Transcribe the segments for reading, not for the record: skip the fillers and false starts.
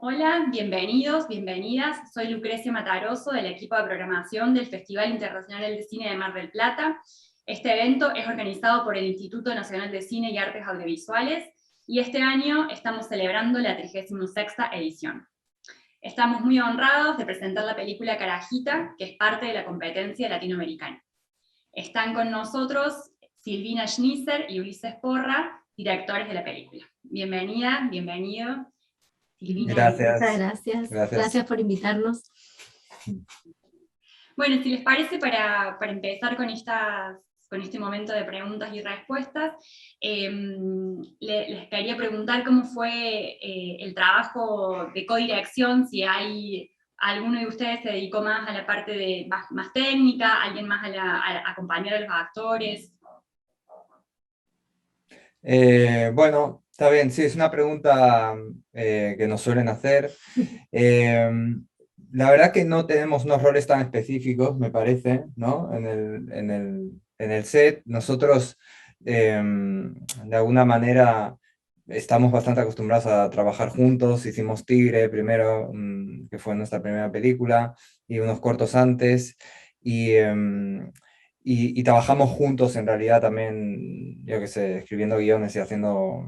Hola, bienvenidos, bienvenidas. Soy Lucrecia Mataroso del equipo de programación del Festival Internacional de Cine de Mar del Plata. Este evento es organizado por el Instituto Nacional de Cine y Artes Audiovisuales y este año estamos celebrando la 36ª edición. Estamos muy honrados de presentar la película Carajita, que es parte de la competencia latinoamericana. Están con nosotros Silvina Schnisser y Ulises Porra, directores de la película. Bienvenida, bienvenido. Silvina. Muchas Gracias. gracias. Gracias. Gracias por invitarnos. Bueno, si les parece, para empezar con este momento de preguntas y respuestas, les quería preguntar cómo fue el trabajo de codirección, si hay alguno de ustedes se dedicó más a la parte más técnica, alguien más a acompañar a los actores. Bueno, está bien, sí, es una pregunta que nos suelen hacer. Eh, la verdad que no tenemos unos roles tan específicos, me parece, ¿no? En el set, nosotros de alguna manera estamos bastante acostumbrados a trabajar juntos. Hicimos Tigre primero, que fue nuestra primera película, y unos cortos antes. Y, y trabajamos juntos en realidad también, yo qué sé, escribiendo guiones y haciendo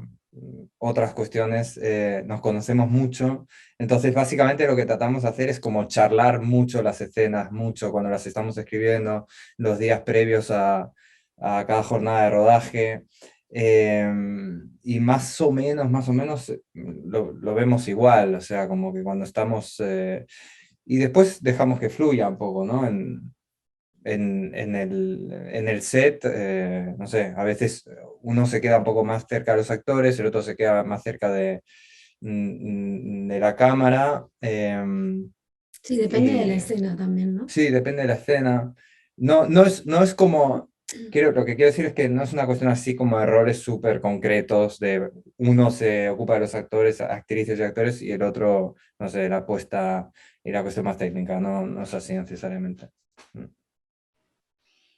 otras cuestiones. Nos conocemos mucho, entonces básicamente lo que tratamos de hacer es como charlar mucho las escenas, mucho cuando las estamos escribiendo, los días previos a cada jornada de rodaje. Y más o menos lo vemos igual, o sea, como que cuando estamos... y después dejamos que fluya un poco, ¿no? En el set, no sé, a veces uno se queda un poco más cerca de los actores, el otro se queda más cerca de la cámara. Sí, depende de la escena también, ¿no? Sí, depende de la escena. No es como, lo que quiero decir es que no es una cuestión así como de roles súper concretos, de uno se ocupa de los actores, actrices y actores, y el otro, no sé, la puesta y la cuestión más técnica, no es así necesariamente.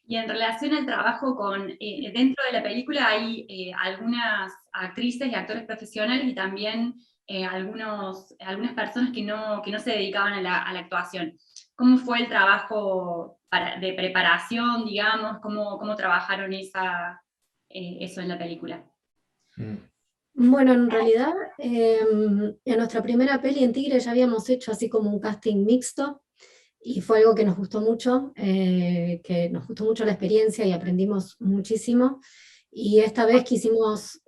Y en relación al trabajo dentro de la película hay algunas actrices y actores profesionales y también algunas personas que no se dedicaban a la actuación. ¿Cómo fue el trabajo de preparación, digamos? ¿Cómo trabajaron eso en la película? Bueno, en realidad, en nuestra primera peli en Tigre ya habíamos hecho así como un casting mixto y fue algo que nos gustó mucho, la experiencia y aprendimos muchísimo. Y esta vez quisimos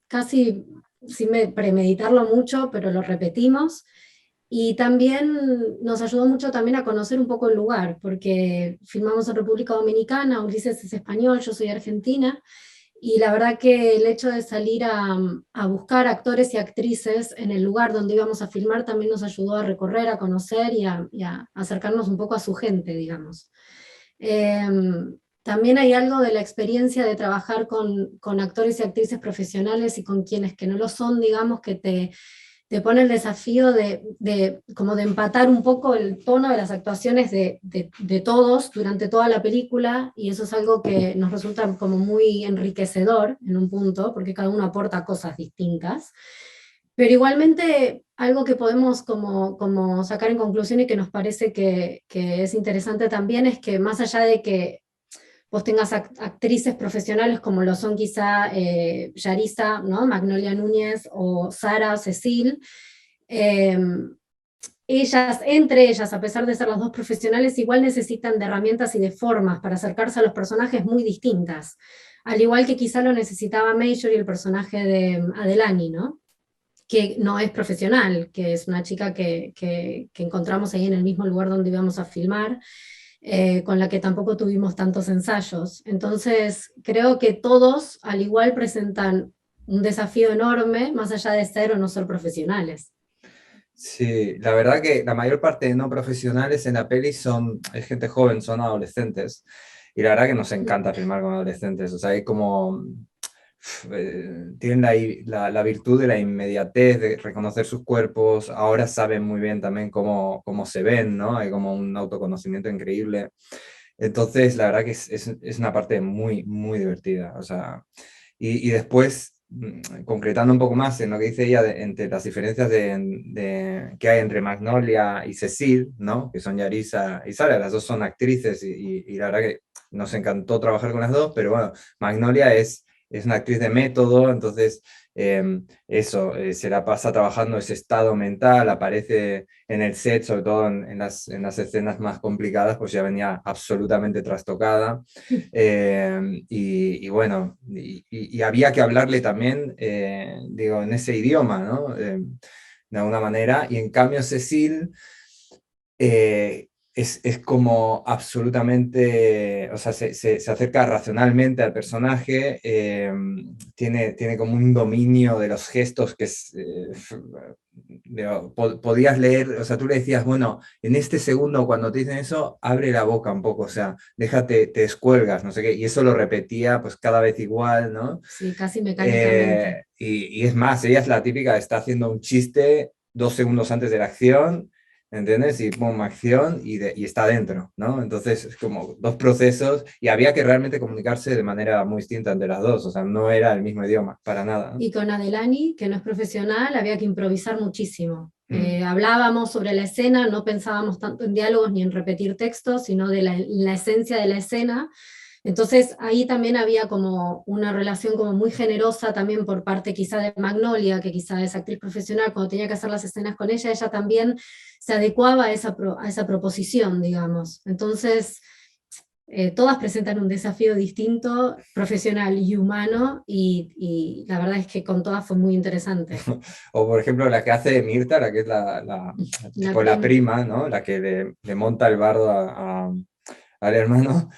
casi sin premeditarlo mucho, pero lo repetimos. Y también nos ayudó mucho también a conocer un poco el lugar, porque filmamos en República Dominicana, Ulises es español, yo soy argentina, y la verdad que el hecho de salir a buscar actores y actrices en el lugar donde íbamos a filmar también nos ayudó a recorrer, a conocer y a acercarnos un poco a su gente, digamos. También hay algo de la experiencia de trabajar con actores y actrices profesionales y con quienes que no lo son, digamos, que te pone el desafío como de empatar un poco el tono de las actuaciones de todos durante toda la película, y eso es algo que nos resulta como muy enriquecedor en un punto, porque cada uno aporta cosas distintas. Pero igualmente algo que podemos como sacar en conclusión y que nos parece que es interesante también es que más allá de que vos tengas actrices profesionales como lo son quizá Yarisa, ¿no? Magnolia Núñez, o Sara o Cecil, eh, entre ellas, a pesar de ser las dos profesionales, igual necesitan de herramientas y de formas para acercarse a los personajes muy distintas, al igual que quizá lo necesitaba Major y el personaje de Adelani, ¿no? Que no es profesional, que es una chica que encontramos ahí en el mismo lugar donde íbamos a filmar, con la que tampoco tuvimos tantos ensayos. Entonces, creo que todos, al igual, presentan un desafío enorme, más allá de ser o no ser profesionales. Sí, la verdad que la mayor parte de no profesionales en la peli es gente joven, son adolescentes. Y la verdad que nos encanta filmar con adolescentes. O sea, hay como... tienen la virtud de la inmediatez, de reconocer sus cuerpos. Ahora saben muy bien también cómo se ven, ¿no? Hay como un autoconocimiento increíble. Entonces, la verdad que es una parte muy, muy divertida. O sea, y después concretando un poco más en lo que dice ella entre las diferencias que hay entre Magnolia y Cecile, ¿no? Que son Yarisa y Sara, las dos son actrices y la verdad que nos encantó trabajar con las dos, pero bueno, Magnolia es una actriz de método, entonces se la pasa trabajando ese estado mental, aparece en el set, sobre todo en las escenas más complicadas, pues ya venía absolutamente trastocada. Y bueno, y había que hablarle también, digo, en ese idioma, ¿no? De alguna manera, y en cambio Cecil es como absolutamente, o sea, se acerca racionalmente al personaje, tiene como un dominio de los gestos que es, podías leer, o sea, tú le decías, bueno, en este segundo cuando te dicen eso, abre la boca un poco, o sea, déjate, te descuelgas, no sé qué, y eso lo repetía pues cada vez igual, ¿no? Sí, casi mecánicamente. Y es más, ella es la típica, está haciendo un chiste 2 segundos antes de la acción, ¿entiendes? Y pum, acción y está dentro, ¿no? Entonces es como dos procesos y había que realmente comunicarse de manera muy distinta entre las dos, o sea, no era el mismo idioma, para nada, ¿no? Y con Adelani, que no es profesional, había que improvisar muchísimo. Mm. Hablábamos sobre la escena, no pensábamos tanto en diálogos ni en repetir textos, sino de la esencia de la escena. Entonces ahí también había como una relación como muy generosa también por parte quizá de Magnolia, que quizá es actriz profesional, cuando tenía que hacer las escenas con ella también se adecuaba a esa proposición, digamos. Entonces todas presentan un desafío distinto, profesional y humano, y la verdad es que con todas fue muy interesante. O por ejemplo la que hace Mirta, la que es La tipo la prima. prima, ¿no? La que le monta el bardo al hermano,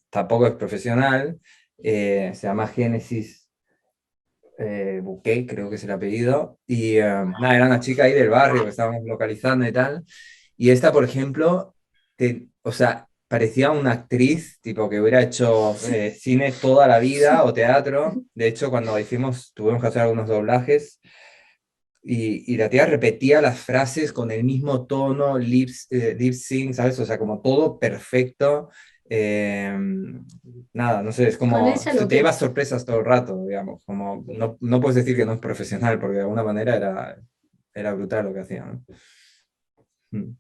tampoco es profesional, se llama Génesis Bouquet, creo que es el apellido, y nada, era una chica ahí del barrio que estábamos localizando y tal, y esta, por ejemplo, o sea, parecía una actriz, tipo que hubiera hecho cine toda la vida o teatro. De hecho, cuando tuvimos que hacer algunos doblajes, y la tía repetía las frases con el mismo tono, lip sync, ¿sabes? O sea, como todo perfecto. Eh, Nada, no sé, es Con como, ella se lo te que lleva sorpresas todo el rato, digamos, como no puedes decir que no es profesional, porque de alguna manera era brutal lo que hacía, ¿no? Mm.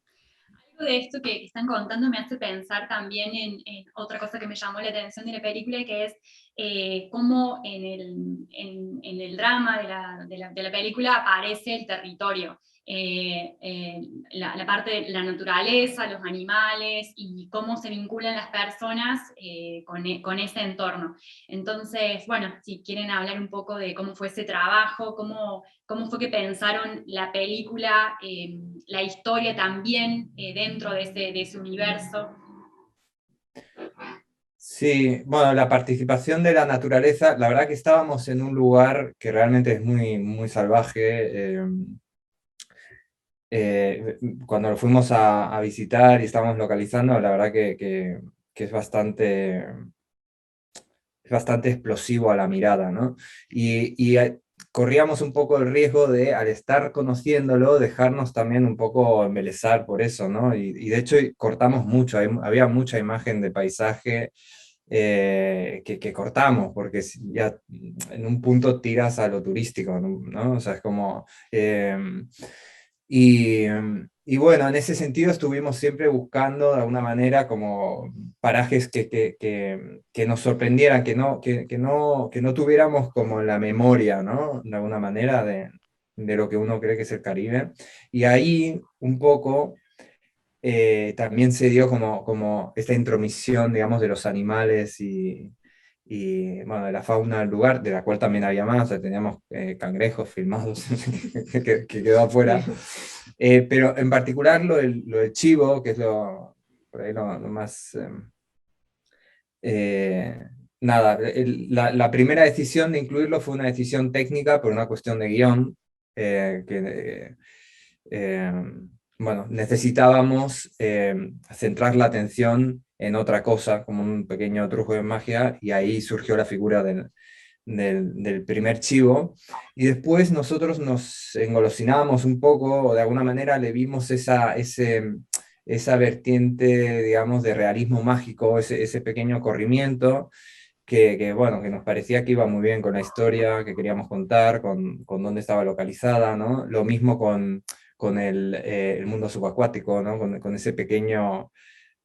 Algo de esto que están contando me hace pensar también en otra cosa que me llamó la atención de la película, que es cómo en el drama de la película aparece el territorio. La parte de la naturaleza, los animales y cómo se vinculan las personas con ese entorno. Entonces, bueno, si quieren hablar un poco de cómo fue ese trabajo, cómo fue que pensaron la película, la historia también dentro de ese universo. Sí, bueno, la participación de la naturaleza, la verdad que estábamos en un lugar que realmente es muy, muy salvaje. Cuando lo fuimos a visitar y estábamos localizando, la verdad que es bastante explosivo a la mirada, ¿no? Y corríamos un poco el riesgo de, al estar conociéndolo, dejarnos también un poco embelesar por eso, ¿no? Y de hecho cortamos mucho, había mucha imagen de paisaje que cortamos, porque ya en un punto tiras a lo turístico, ¿no? O sea, es como... y bueno, en ese sentido estuvimos siempre buscando de alguna manera como parajes que nos sorprendieran, que no tuviéramos como la memoria, ¿no? De alguna manera de lo que uno cree que es el Caribe. Y ahí un poco también se dio como esta intromisión, digamos, de los animales bueno, de la fauna del lugar, de la cual también había más, o sea, teníamos cangrejos filmados que quedó afuera. Pero en particular lo del chivo, que es por ahí lo más... nada, la primera decisión de incluirlo fue una decisión técnica por una cuestión de guión, eh, bueno, necesitábamos centrar la atención en otra cosa, como un pequeño truco de magia, y ahí surgió la figura del primer chivo. Y después nosotros nos engolosinábamos un poco, o de alguna manera le vimos esa vertiente, digamos, de realismo mágico, ese pequeño corrimiento. bueno, que nos parecía que iba muy bien con la historia que queríamos contar, con dónde estaba localizada, ¿no? Lo mismo con el mundo subacuático, ¿no? Con ese pequeño,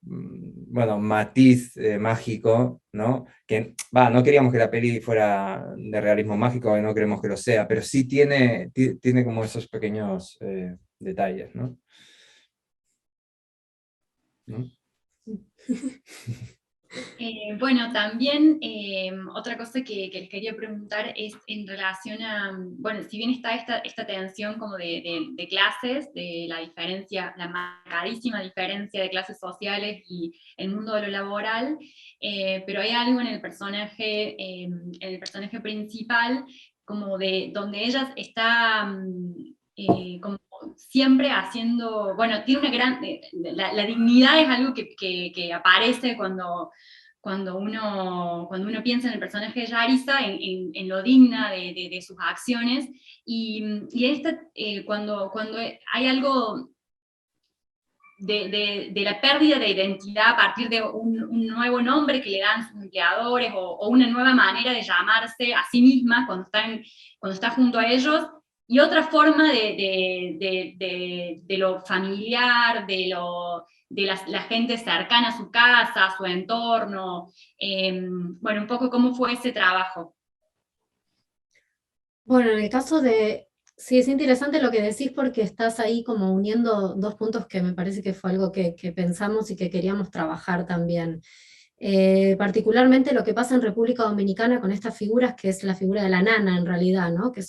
bueno, matiz mágico, ¿no? Que, no queríamos que la peli fuera de realismo mágico y no queremos que lo sea, pero sí tiene como esos pequeños detalles, ¿no? ¿No? Bueno, también otra cosa que les quería preguntar es en relación a, bueno, si bien está esta tensión como de clases, de la diferencia, la marcadísima diferencia de clases sociales y el mundo de lo laboral, pero hay algo en el personaje principal, como de donde ella está como siempre haciendo, bueno, tiene una gran, la dignidad es algo que aparece cuando uno piensa en el personaje de Yarisa, en lo digna de sus acciones, y cuando hay algo de la pérdida de identidad a partir de un nuevo nombre que le dan sus empleadores, o una nueva manera de llamarse a sí misma cuando está junto a ellos, y otra forma de lo familiar, de la gente cercana a su casa, a su entorno. Bueno, un poco cómo fue ese trabajo. Bueno, en el caso sí, es interesante lo que decís porque estás ahí como uniendo dos puntos que me parece que fue algo que pensamos y que queríamos trabajar también. Particularmente lo que pasa en República Dominicana con estas figuras, que es la figura de la nana en realidad, ¿no? Que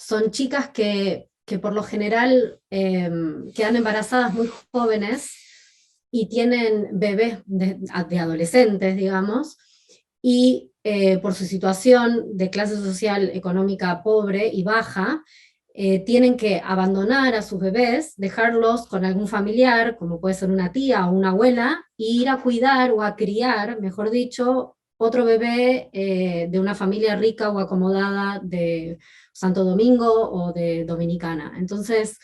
son chicas que por lo general quedan embarazadas muy jóvenes y tienen bebés de adolescentes, digamos, y por su situación de clase social económica pobre y baja, tienen que abandonar a sus bebés, dejarlos con algún familiar, como puede ser una tía o una abuela, e ir a cuidar o a criar, mejor dicho, otro bebé de una familia rica o acomodada de Santo Domingo o de Dominicana. Entonces,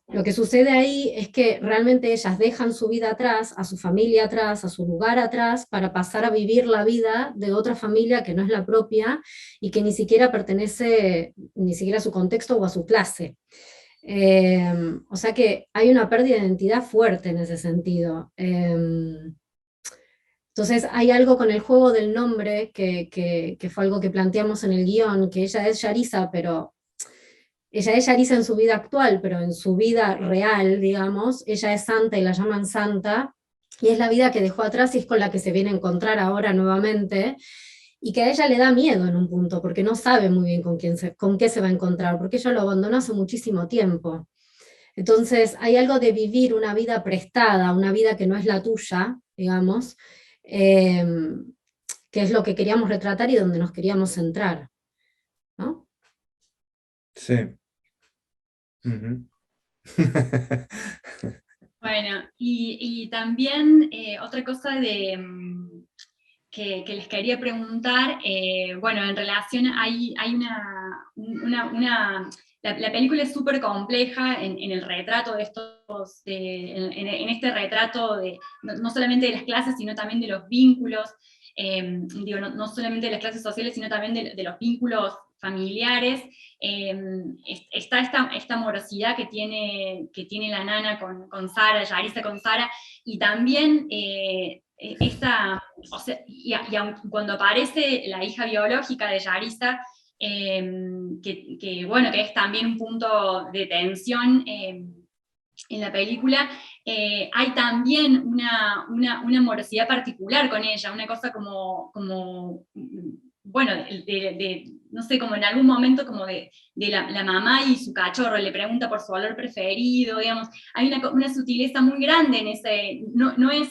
lo que sucede ahí es que realmente ellas dejan su vida atrás, a su familia atrás, a su lugar atrás, para pasar a vivir la vida de otra familia que no es la propia y que ni siquiera pertenece ni siquiera a su contexto o a su clase. O sea que hay una pérdida de identidad fuerte en ese sentido. Entonces hay algo con el juego del nombre que fue algo que planteamos en el guión, que ella es Yarisa, pero ella es Yarisa en su vida actual, pero en su vida real, digamos, ella es Santa y la llaman Santa, y es la vida que dejó atrás y es con la que se viene a encontrar ahora nuevamente, y que a ella le da miedo en un punto, porque no sabe muy bien con qué se va a encontrar, porque ella lo abandonó hace muchísimo tiempo. Entonces hay algo de vivir una vida prestada, una vida que no es la tuya, digamos, eh, que es lo que queríamos retratar y donde nos queríamos centrar, ¿no? Sí. Ujú. Bueno, y también otra cosa que les quería preguntar, bueno, en relación, hay la película es súper compleja en el retrato de estos, en este retrato no solamente de las clases, sino también de los vínculos, digo, no solamente de las clases sociales, sino también de los vínculos familiares. Está esta morosidad que tiene la nana con Sara, Yarisa con Sara, y también o sea, cuando aparece la hija biológica de Yarisa, bueno, que es también un punto de tensión en la película, hay también una morosidad particular con ella, una cosa como bueno, no sé, como en algún momento como de la mamá y su cachorro, le pregunta por su olor preferido, digamos, hay una sutileza muy grande en ese, no es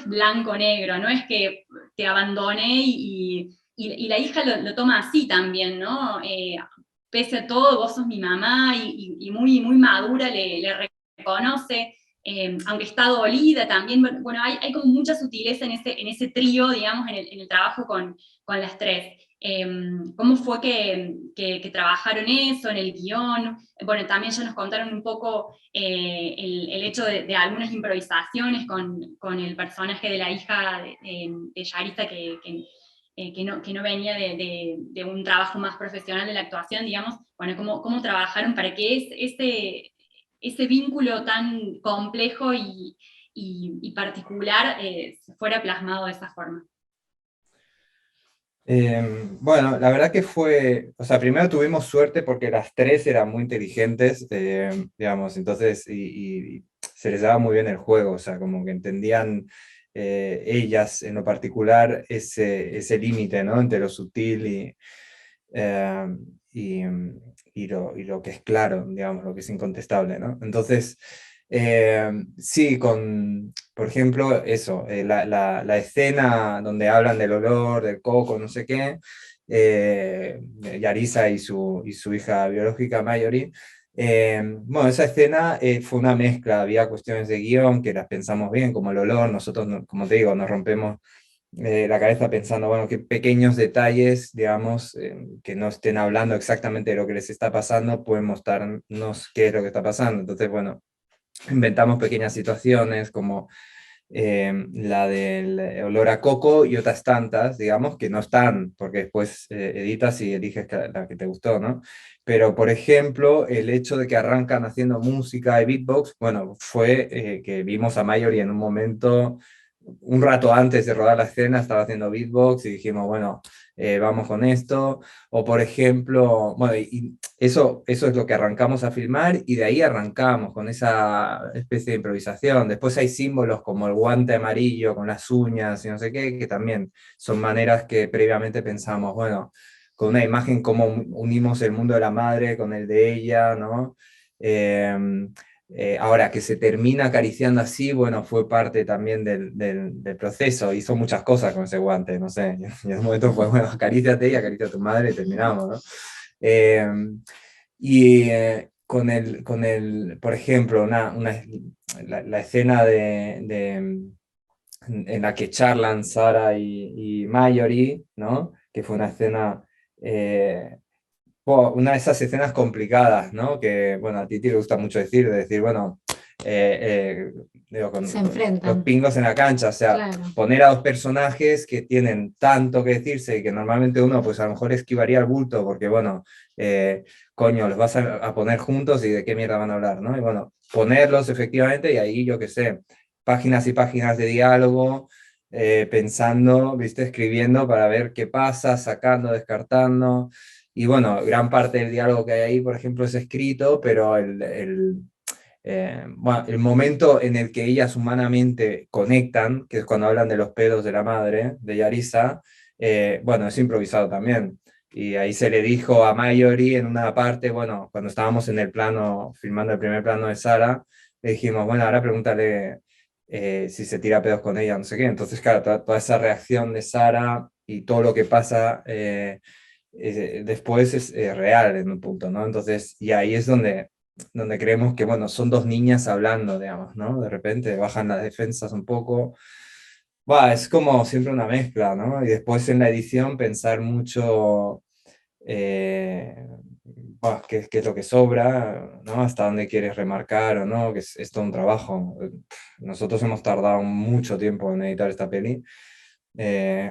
blanco-negro, no es que te abandoné y la hija lo toma así también, ¿no? Pese a todo, vos sos mi mamá, y muy, muy madura le reconoce, aunque está dolida también. Bueno, hay como mucha sutileza en ese trío, digamos, en el trabajo con las tres. ¿Cómo fue que trabajaron eso en el guión? Bueno, también ya nos contaron un poco el hecho de algunas improvisaciones con el personaje de la hija de Yarisa que no venía de un trabajo más profesional de la actuación, digamos. Bueno, ¿cómo trabajaron para que ese vínculo tan complejo y particular fuera plasmado de esa forma? Bueno, la verdad que fue, o sea, primero tuvimos suerte porque las tres eran muy inteligentes, digamos, entonces, y se les daba muy bien el juego, o sea, como que entendían ellas en lo particular ese límite, ¿no? Entre lo sutil eh, y, y lo que es claro, digamos, lo que es incontestable, ¿no? Entonces, sí, por ejemplo, eso, la escena donde hablan del olor, del coco, no sé qué, Yarisa y su hija biológica, Mayori. Bueno, esa escena fue una mezcla, había cuestiones de guión que las pensamos bien, como el olor, nosotros, como te digo, nos rompemos la cabeza pensando, bueno, qué pequeños detalles, digamos, que no estén hablando exactamente de lo que les está pasando, pueden mostrarnos qué es lo que está pasando. Entonces, bueno, inventamos pequeñas situaciones como la del olor a coco y otras tantas, digamos, que no están, porque después editas y eliges la que te gustó, ¿no? Pero, por ejemplo, el hecho de que arrancan haciendo música y beatbox, bueno, fue que vimos a Mayori en un momento, un rato antes de rodar la escena, estaba haciendo beatbox y dijimos, bueno, vamos con esto. O, por ejemplo, bueno, y eso es lo que arrancamos a filmar y de ahí arrancamos con esa especie de improvisación. Después hay símbolos como el guante amarillo con las uñas y no sé qué, que también son maneras que previamente pensamos, bueno, con una imagen cómo unimos el mundo de la madre con el de ella, ¿no? Ahora que se termina acariciando así, bueno, fue parte también del proceso. Hizo muchas cosas con ese guante, no sé. Y en un momento fue, bueno, acaríciate y acaricia a tu madre y terminamos, ¿no? Eh, con el, por ejemplo, la escena en la que charlan Sara y Mallory, ¿no? Que fue una escena, una de esas escenas complicadas, ¿no? Que, bueno, a Titi le gusta mucho decir, de decir, bueno, digo, Se con los enfrentan, pingos en la cancha, o sea, claro. poner a dos personajes que tienen tanto que decirse y que normalmente uno, pues a lo mejor esquivaría el bulto, porque, bueno, coño, los vas a poner juntos y de qué mierda van a hablar, ¿no? Y bueno, ponerlos efectivamente y ahí, yo qué sé, páginas y páginas de diálogo, pensando, viste, escribiendo para ver qué pasa, sacando, descartando. Y bueno, gran parte del diálogo que hay ahí, por ejemplo, es escrito, pero bueno, el momento en el que ellas humanamente conectan, que es cuando hablan de los pedos de la madre, de Yarisa, bueno, es improvisado también. Y ahí se le dijo a Mayori en una parte, bueno, cuando estábamos en el plano, filmando el primer plano de Sara, le dijimos, bueno, ahora pregúntale si se tira pedos con ella, no sé qué. Entonces, claro, toda esa reacción de Sara y todo lo que pasa después es real en un punto, ¿no? Entonces, y ahí es donde creemos que, bueno, son dos niñas hablando, digamos, ¿no? De repente bajan las defensas un poco. Va, es como siempre una mezcla, ¿no? Y después en la edición pensar mucho eh, qué es lo que sobra, ¿no? Hasta dónde quieres remarcar o no, que es todo un trabajo. Nosotros hemos tardado mucho tiempo en editar esta peli,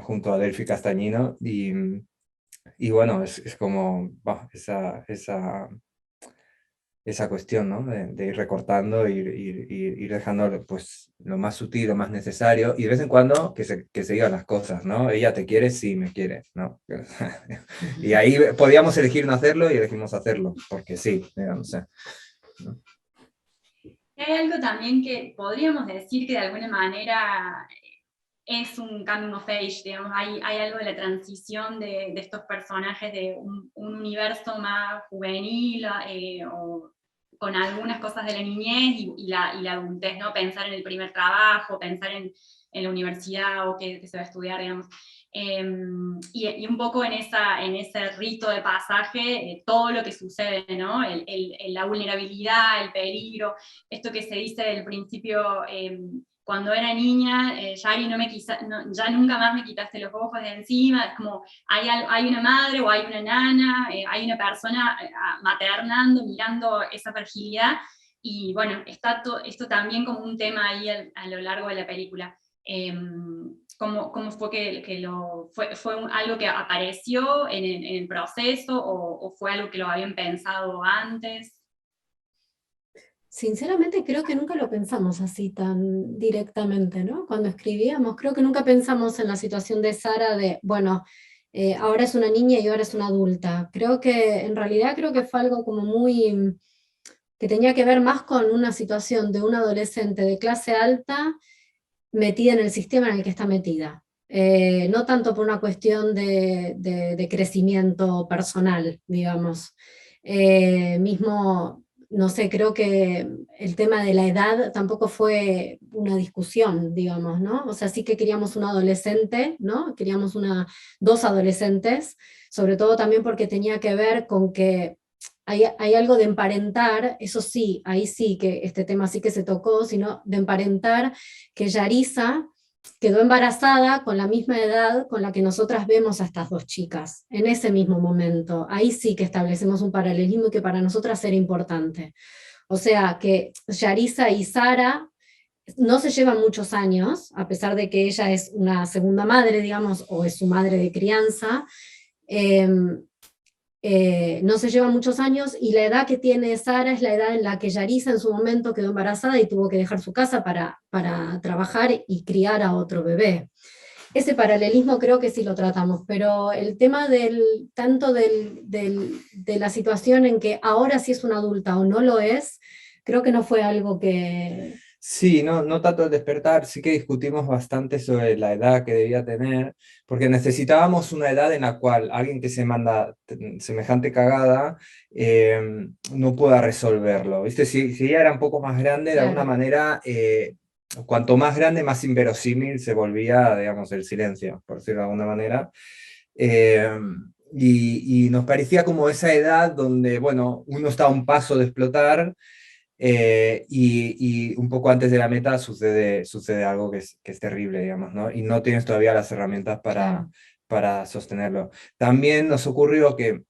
junto a Delphi Castañino, y bueno, es como esa cuestión, ¿no? De ir recortando, ir dejando pues, lo más sutil, lo más necesario, y de vez en cuando que se digan las cosas, ¿no? Ella te quiere, sí, me quiere, ¿no? Y ahí podíamos elegir no hacerlo y elegimos hacerlo, porque sí, digamos, ¿no? Hay algo también que podríamos decir que de alguna manera es un coming of age, digamos, hay algo de la transición de estos personajes de un universo más juvenil o con algunas cosas de la niñez y la adultez, ¿no? Pensar en el primer trabajo, pensar en la universidad o que se va a estudiar, digamos. y un poco en ese rito de pasaje, todo lo que sucede, ¿no? La vulnerabilidad, el peligro, esto que se dice del principio, cuando era niña, Yari, ya nunca más me quitaste los ojos de encima, es como hay una madre o hay una nana, hay una persona maternando, mirando esa fragilidad, y bueno, está esto también como un tema ahí a lo largo de la película. ¿Cómo fue fue algo que apareció en el proceso o fue algo que lo habían pensado antes? Sinceramente creo que nunca lo pensamos así tan directamente, ¿no? Cuando escribíamos, creo que nunca pensamos en la situación de Sara de, bueno, ahora es una niña y ahora es una adulta. Creo que, en realidad creo que fue algo como muy, que tenía que ver más con una situación de una adolescente de clase alta metida en el sistema en el que está metida. No tanto por una cuestión de crecimiento personal, digamos. Mismo, no sé, creo que el tema de la edad tampoco fue una discusión, digamos, ¿no? O sea, sí que queríamos un adolescente, ¿no? Queríamos dos adolescentes, sobre todo también porque tenía que ver con que hay algo de emparentar, eso sí, ahí sí que este tema sí que se tocó, sino de emparentar que Yarisa quedó embarazada con la misma edad con la que nosotras vemos a estas dos chicas, en ese mismo momento. Ahí sí que establecemos un paralelismo que para nosotras era importante. O sea, que Yarisa y Sara no se llevan muchos años, a pesar de que ella es una segunda madre, digamos, o es su madre de crianza. Eh, no se llevan muchos años y la edad que tiene Sara es la edad en la que Yarisa en su momento quedó embarazada y tuvo que dejar su casa para trabajar y criar a otro bebé. Ese paralelismo creo que sí lo tratamos, pero el tema tanto de la situación en que ahora sí es una adulta o no lo es, creo que no fue algo que... Sí, no tanto el despertar, sí que discutimos bastante sobre la edad que debía tener, porque necesitábamos una edad en la cual alguien que se manda semejante cagada no pueda resolverlo. ¿Viste? Si ella era un poco más grande, de alguna Claro. manera, cuanto más grande, más inverosímil se volvía, digamos, el silencio, por decirlo de alguna manera. Eh, y nos parecía como esa edad donde, bueno, uno está a un paso de explotar y un poco antes de la meta sucede algo que es terrible, digamos, ¿no? Y no tienes todavía las herramientas Claro. para sostenerlo. También nos ocurrió que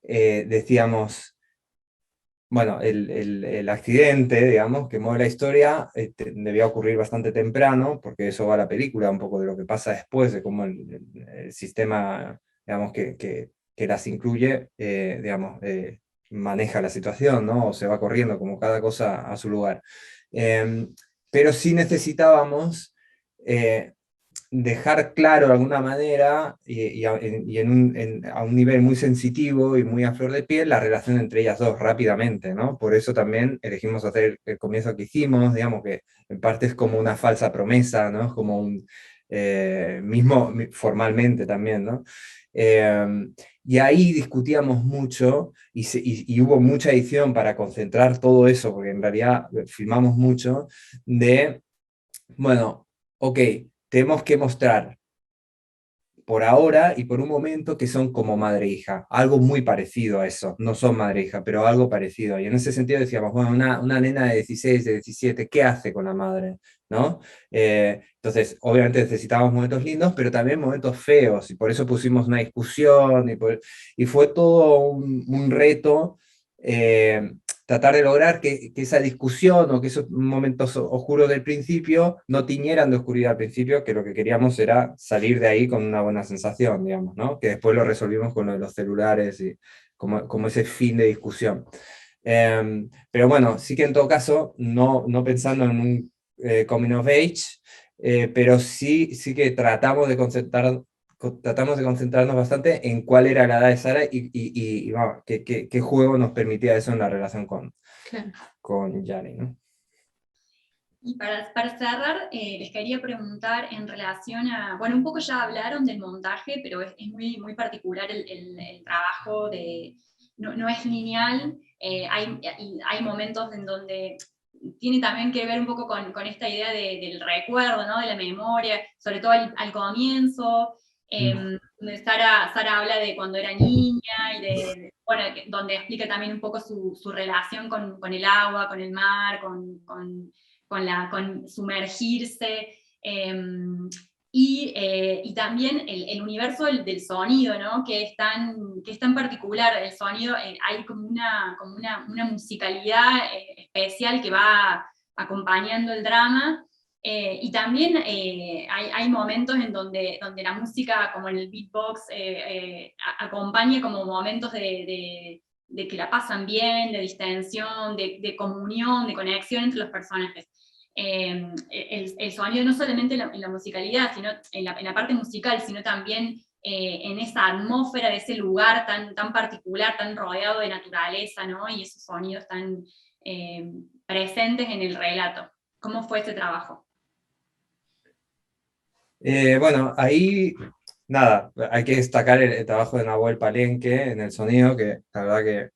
decíamos, bueno, el accidente, digamos, que mueve la historia, debía ocurrir bastante temprano, porque eso va a la película, un poco de lo que pasa después, de cómo el sistema, digamos, que las incluye, digamos, maneja la situación, ¿no? O se va corriendo como cada cosa a su lugar. Pero sí necesitábamos dejar claro de alguna manera a un nivel muy sensitivo y muy a flor de piel la relación entre ellas dos rápidamente, ¿no? Por eso también elegimos hacer el comienzo que hicimos, digamos que en parte es como una falsa promesa, ¿no? Es como un mismo formalmente también, ¿no? Y ahí discutíamos mucho y hubo mucha edición para concentrar todo eso, porque en realidad filmamos mucho, de, bueno, ok, tenemos que mostrar por ahora y por un momento que son como madre e hija, algo muy parecido a eso, no son madre e hija, pero algo parecido. Y en ese sentido decíamos, bueno, una nena de 16, de 17, ¿qué hace con la madre? ¿No? Entonces, obviamente necesitábamos momentos lindos, pero también momentos feos, y por eso pusimos una discusión, y fue todo un reto. Tratar de lograr que esa discusión o que esos momentos oscuros del principio no tiñeran de oscuridad al principio, que lo que queríamos era salir de ahí con una buena sensación, digamos, ¿no? Que después lo resolvimos con lo de los celulares y como ese fin de discusión. Pero bueno, sí que en todo caso, no pensando en un coming of age, pero sí que tratamos de concentrarnos bastante en cuál era la edad de Sara y vamos, qué juego nos permitía eso en la relación Claro. con Yari, ¿no? Y para cerrar, les quería preguntar en relación a, bueno, un poco ya hablaron del montaje, pero es muy particular el trabajo no es lineal, hay momentos en donde tiene también que ver un poco con esta idea del recuerdo, ¿no? De la memoria, sobre todo al comienzo. donde Sara habla de cuando era niña, y bueno, donde explica también un poco su relación con el agua, con el mar, con sumergirse, y también el universo del sonido, ¿no? Que es tan particular. El sonido, hay como una musicalidad especial que va acompañando el drama. Y también hay momentos en donde la música, como en el beatbox, acompaña como momentos de que la pasan bien, de distensión, de comunión, de conexión entre los personajes. El sonido no solamente en la musicalidad, sino en la parte musical, sino también en esa atmósfera de ese lugar tan particular, tan rodeado de naturaleza, ¿no? Y esos sonidos tan presentes en el relato. ¿Cómo fue ese trabajo? Bueno, ahí, nada, hay que destacar el trabajo de Nahuel Palenque en el sonido, que la verdad que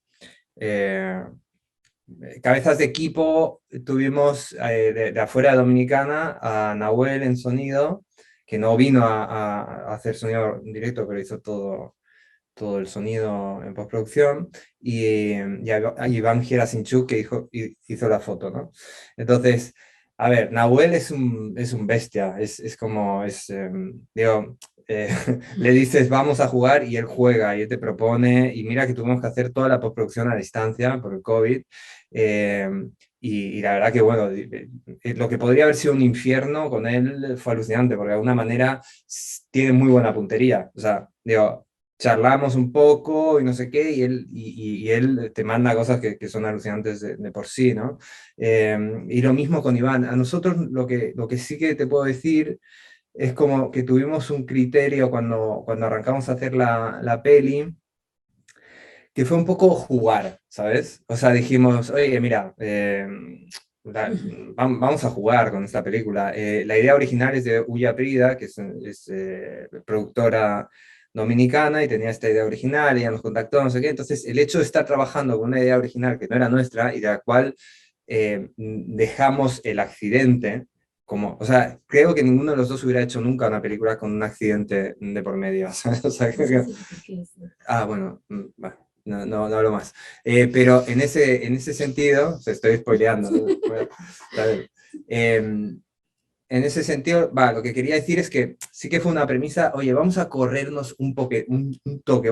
cabezas de equipo tuvimos de afuera de Dominicana a Nahuel en sonido, que no vino a hacer sonido en directo, pero hizo todo el sonido en postproducción, y a Iván Gerasimchuk, que hizo la foto, ¿no? Entonces, a ver, Nahuel es un bestia, es como, digo, le dices vamos a jugar y él juega y él te propone, y mira que tuvimos que hacer toda la postproducción a distancia por el COVID, y la verdad que bueno, lo que podría haber sido un infierno con él fue alucinante, porque de alguna manera tiene muy buena puntería, o sea, digo, charlamos un poco y no sé qué, y él te manda cosas que son alucinantes de por sí, ¿no? Y lo mismo con Iván. A nosotros lo que sí que te puedo decir es como que tuvimos un criterio cuando arrancamos a hacer la peli, que fue un poco jugar, ¿sabes? O sea, dijimos, oye, mira, vamos a jugar con esta película. La idea original es de Ulla Prida, que es productora dominicana, y tenía esta idea original, ella nos contactó, no sé qué. Entonces, el hecho de estar trabajando con una idea original que no era nuestra y de la cual dejamos el accidente, como, o sea, creo que ninguno de los dos hubiera hecho nunca una película con un accidente de por medio, ¿sabes? O sea, bueno, va, no hablo más. Pero en ese sentido, o sea, estoy spoileando, ¿no? Bueno, está bien. En ese sentido, lo que quería decir es que sí que fue una premisa, oye, vamos a corrernos un toque,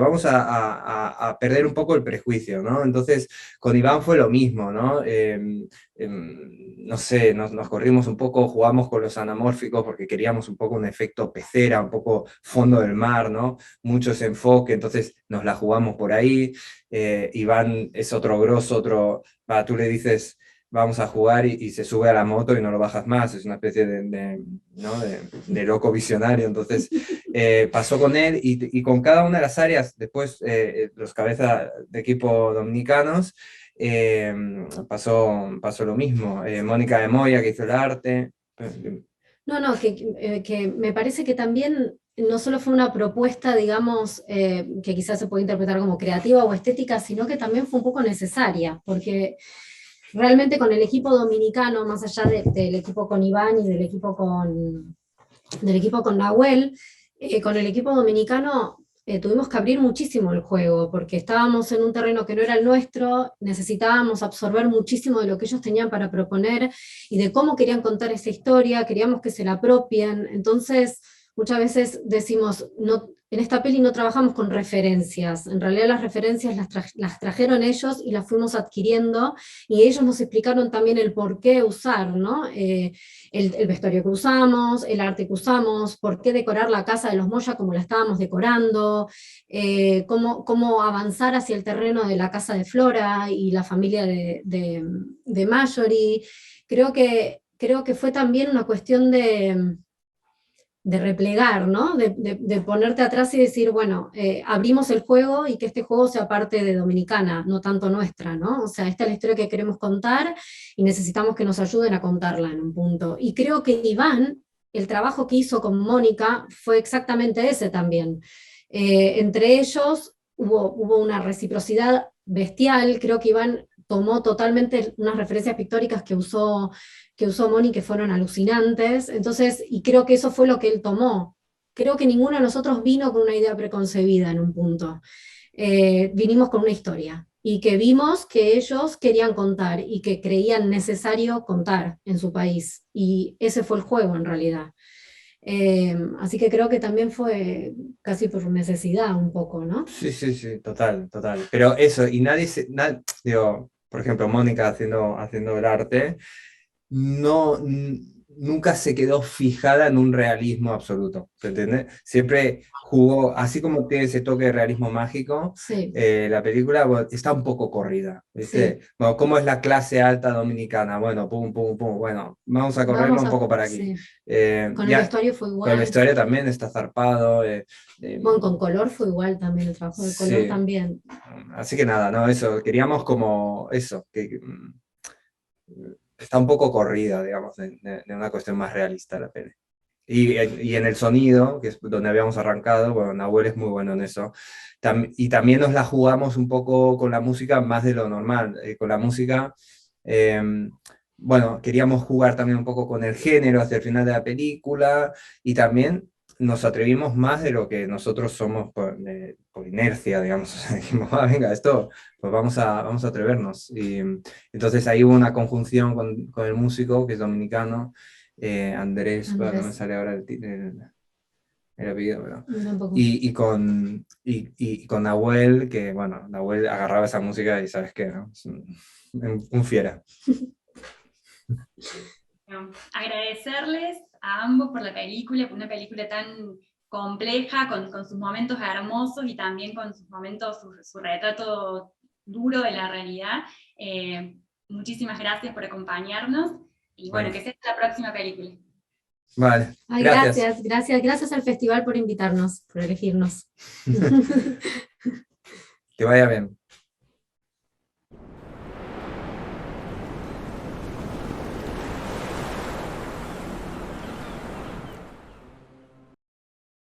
vamos a perder un poco el prejuicio, ¿no? Entonces, con Iván fue lo mismo, ¿no? No sé, nos corrimos un poco, jugamos con los anamórficos porque queríamos un poco un efecto pecera, un poco fondo del mar, ¿no? Mucho ese enfoque, entonces nos la jugamos por ahí. Iván es otro grosso, tú le dices vamos a jugar y se sube a la moto y no lo bajas más, es una especie ¿no? de loco visionario. Entonces pasó con él y con cada una de las áreas, después los cabezas de equipo dominicanos, pasó lo mismo. Mónica de Moya, que hizo el arte. No, que me parece que también no solo fue una propuesta, digamos, que quizás se puede interpretar como creativa o estética, sino que también fue un poco necesaria, porque realmente con el equipo dominicano, más allá del equipo con Iván y del equipo con Nahuel, con el equipo dominicano tuvimos que abrir muchísimo el juego, porque estábamos en un terreno que no era el nuestro, necesitábamos absorber muchísimo de lo que ellos tenían para proponer y de cómo querían contar esa historia, queríamos que se la apropien. Entonces muchas veces decimos, no, en esta peli no trabajamos con referencias, en realidad las referencias las trajeron ellos y las fuimos adquiriendo, y ellos nos explicaron también el por qué usar, ¿no? El vestuario que usamos, el arte que usamos, por qué decorar la casa de los Moya como la estábamos decorando, cómo avanzar hacia el terreno de la casa de Flora y la familia de Marjorie. Creo que fue también una cuestión de replegar, ¿no? De ponerte atrás y decir, bueno, abrimos el juego y que este juego sea parte de Dominicana, no tanto nuestra, ¿no? O sea, esta es la historia que queremos contar y necesitamos que nos ayuden a contarla en un punto. Y creo que Iván, el trabajo que hizo con Mónica fue exactamente ese también. Entre ellos hubo una reciprocidad bestial. Creo que Iván tomó totalmente unas referencias pictóricas que usó Moni, que fueron alucinantes. Entonces, y creo que eso fue lo que él tomó, creo que ninguno de nosotros vino con una idea preconcebida en un punto. Vinimos con una historia, y que vimos que ellos querían contar, y que creían necesario contar en su país, y ese fue el juego en realidad. Así que creo que también fue casi por necesidad un poco, ¿no? Sí, sí, sí, total, total. Pero eso, y digo, por ejemplo, Mónica haciendo el arte, nunca se quedó fijada en un realismo absoluto, ¿se entiende? Siempre jugó, así como tiene ese toque de realismo mágico, Sí, la película bueno, está un poco corrida, ¿viste? sí. Bueno, ¿cómo es la clase alta dominicana? Bueno, pum, pum, pum, bueno, vamos a correrlo Vamos un a, poco para aquí. sí. Con el Ya, vestuario fue con la igual. historia también está zarpado. Bueno, con color fue igual también, el trabajo de color Sí, también. así que nada, no, eso, queríamos como eso, que está un poco corrida, digamos, de una cuestión más realista la peli. Y en el sonido, que es donde habíamos arrancado, bueno, Nahuel es muy bueno en eso. Y también nos la jugamos un poco con la música más de lo normal. Con la música, eh, bueno, queríamos jugar también un poco con el género hacia el final de la película y también nos atrevimos más de lo que nosotros somos por inercia, digamos. O sea, dijimos, ah, venga, esto, pues vamos a atrevernos. Y entonces ahí hubo una conjunción con el músico, que es dominicano, Andrés, bueno, no me Andrés, sale ahora el apellido, pero... yo tampoco. Y con Nahuel, que bueno, Nahuel agarraba esa música y sabes qué, ¿no? Es un fiera. Bueno, agradecerles a ambos por la película, por una película tan compleja, con sus momentos hermosos y también con sus momentos, su retrato duro de la realidad. Muchísimas gracias por acompañarnos y bueno, Bueno, que sea la próxima película. vale, Ay, gracias. gracias al festival por invitarnos, por elegirnos. Que vaya bien.